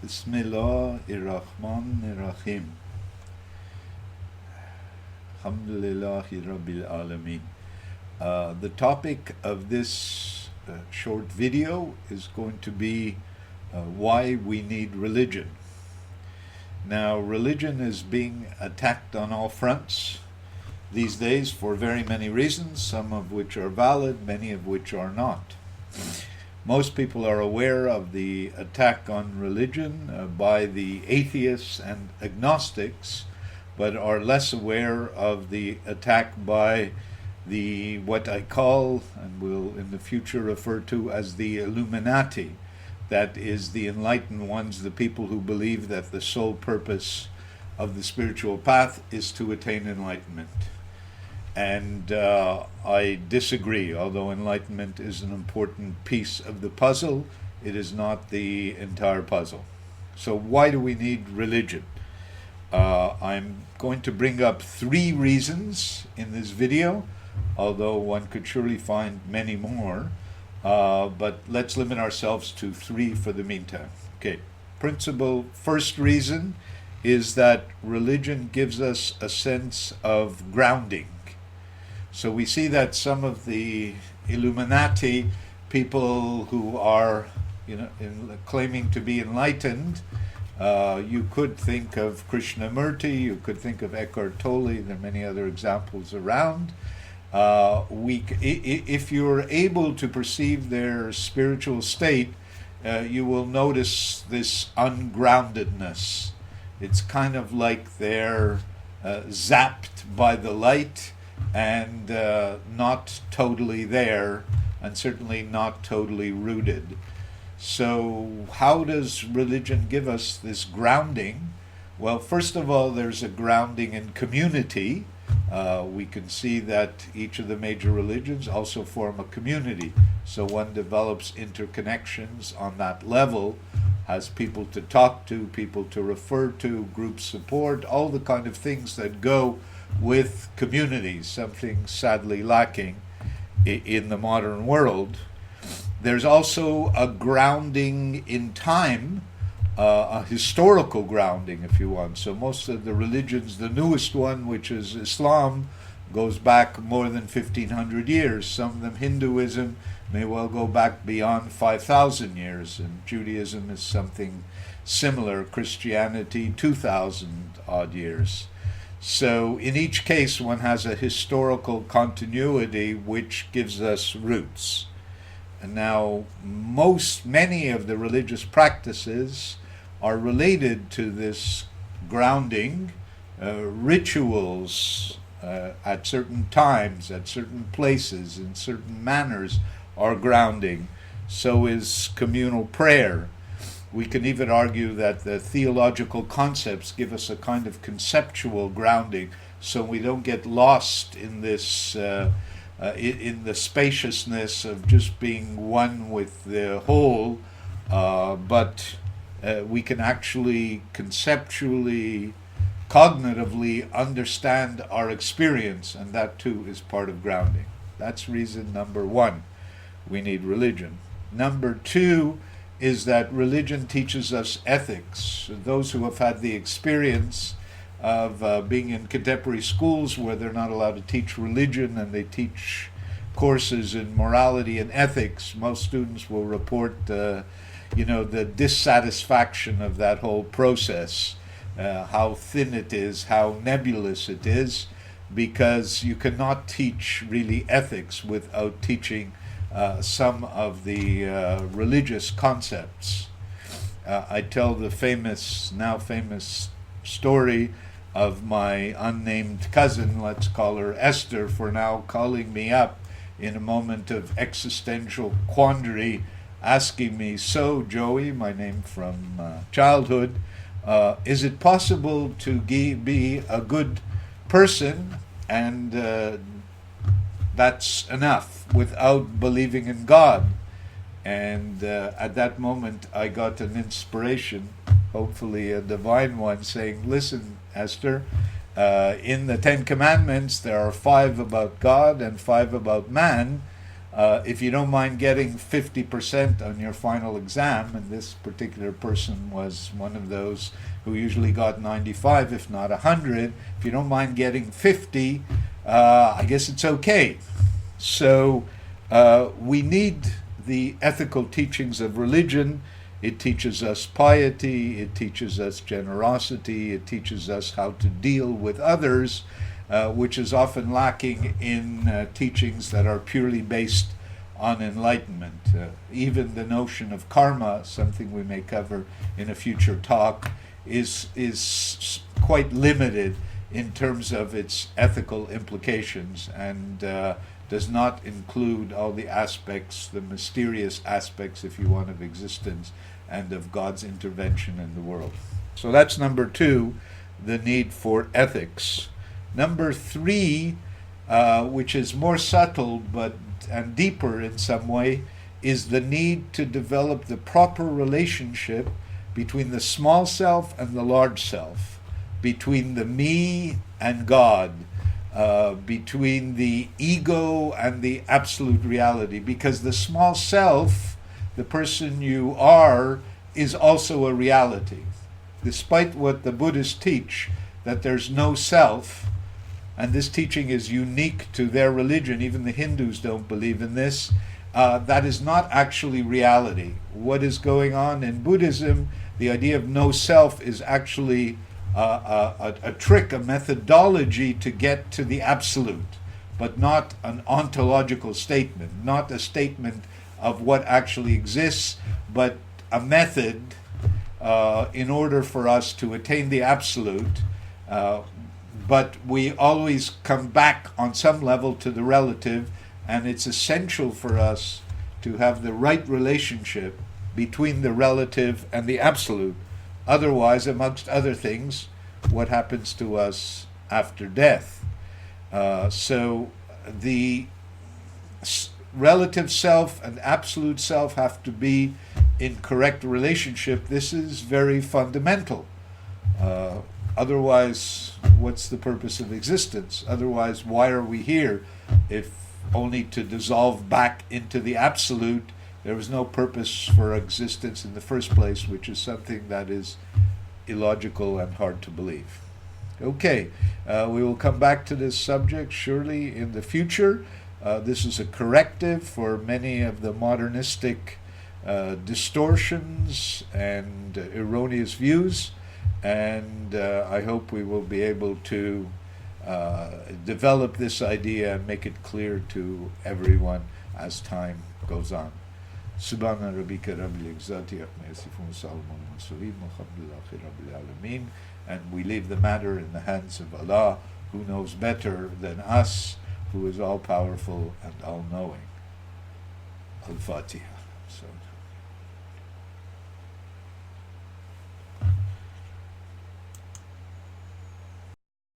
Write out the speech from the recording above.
Bismillahirrahmanirrahim. Alhamdulillahi Rabbil Alameen. The topic of this short video is going to be why we need religion. Now, religion is being attacked on all fronts these days for very many reasons, some of which are valid, many of which are not. Most people are aware of the attack on religion by the atheists and agnostics, but are less aware of the attack by the what I call, and will in the future refer to as the Illuminati. That is the enlightened ones, the people who believe that the sole purpose of the spiritual path is to attain enlightenment. And I disagree. Although enlightenment is an important piece of the puzzle, it is not the entire puzzle. So why do we need religion? I'm going to bring up 3 reasons in this video, although one could surely find many more. But let's limit ourselves to 3 for the meantime. Okay. First reason is that religion gives us a sense of grounding. So we see that some of the Illuminati people who are, claiming to be enlightened, you could think of Krishnamurti, you could think of Eckhart Tolle, there are many other examples around. If you're able to perceive their spiritual state, you will notice this ungroundedness. It's kind of like they're zapped by the light and not totally there, and certainly not totally rooted. So how does religion give us this grounding? Well, first of all, there's a grounding in community. We can see that each of the major religions also form a community. So one develops interconnections on that level, has people to talk to, people to refer to, group support, all the kind of things that go with communities, something sadly lacking in the modern world. There's also a grounding in time, a historical grounding, if you want. So most of the religions, the newest one, which is Islam, goes back more than 1,500 years. Some of them, Hinduism, may well go back beyond 5,000 years, and Judaism is something similar. Christianity, 2,000 odd years. So in each case, one has a historical continuity which gives us roots. And now, many of the religious practices are related to this grounding. Rituals at certain times, at certain places, in certain manners are grounding. So is communal prayer. We can even argue that the theological concepts give us a kind of conceptual grounding, so we don't get lost in this in the spaciousness of just being one with the whole, but we can actually conceptually, cognitively understand our experience, and that too is part of grounding. That's reason number 1. We need religion. Number 2 is that religion teaches us ethics. Those who have had the experience of being in contemporary schools where they're not allowed to teach religion and they teach courses in morality and ethics, most students will report the dissatisfaction of that whole process, how thin it is, how nebulous it is, because you cannot teach really ethics without teaching some of the religious concepts. I tell the now famous story of my unnamed cousin, let's call her Esther for now, calling me up in a moment of existential quandary, asking me, "So, Joey," my name from childhood, "is it possible to be a good person and that's enough without believing in God?" And at that moment I got an inspiration, hopefully a divine one, saying, "Listen, Esther, in the 10 Commandments there are 5 about God and 5 about man. if you don't mind getting 50% on your final exam, and this particular person was one of those who usually got 95, if not 100, if you don't mind getting 50, I guess it's okay. So we need the ethical teachings of religion. It teaches us piety, it teaches us generosity, it teaches us how to deal with others, which is often lacking in teachings that are purely based on enlightenment. Even the notion of karma, something we may cover in a future talk, is quite limited in terms of its ethical implications, and does not include all the aspects, the mysterious aspects, if you want, of existence and of God's intervention in the world. So that's number 2, the need for ethics. Number 3, which is more subtle and deeper in some way, is the need to develop the proper relationship between the small self and the large self, between the me and God, between the ego and the absolute reality, because the small self, the person you are, is also a reality. Despite what the Buddhists teach, that there's no self, and this teaching is unique to their religion, even the Hindus don't believe in this, that is not actually reality. What is going on in Buddhism, the idea of no self, is actually a trick, a methodology to get to the absolute, but not an ontological statement, not a statement of what actually exists, but a method in order for us to attain the absolute. But we always come back on some level to the relative, and it's essential for us to have the right relationship between the relative and the absolute. Otherwise, amongst other things, what happens to us after death? So the relative self and absolute self have to be in correct relationship. This is very fundamental. Otherwise, what's the purpose of existence? Otherwise, why are we here? If only to dissolve back into the absolute, there was no purpose for existence in the first place, which is something that is illogical and hard to believe. Okay, we will come back to this subject surely in the future. This is a corrective for many of the modernistic distortions and erroneous views, and I hope we will be able to develop this idea and make it clear to everyone as time goes on. Subhana rabbika rabbil izzati amma yasifun, salamun ala mursalin, walhamdulillahi rabbil alamin. And we leave the matter in the hands of Allah, who knows better than us, who is all-powerful and all-knowing. Al-Fatiha. So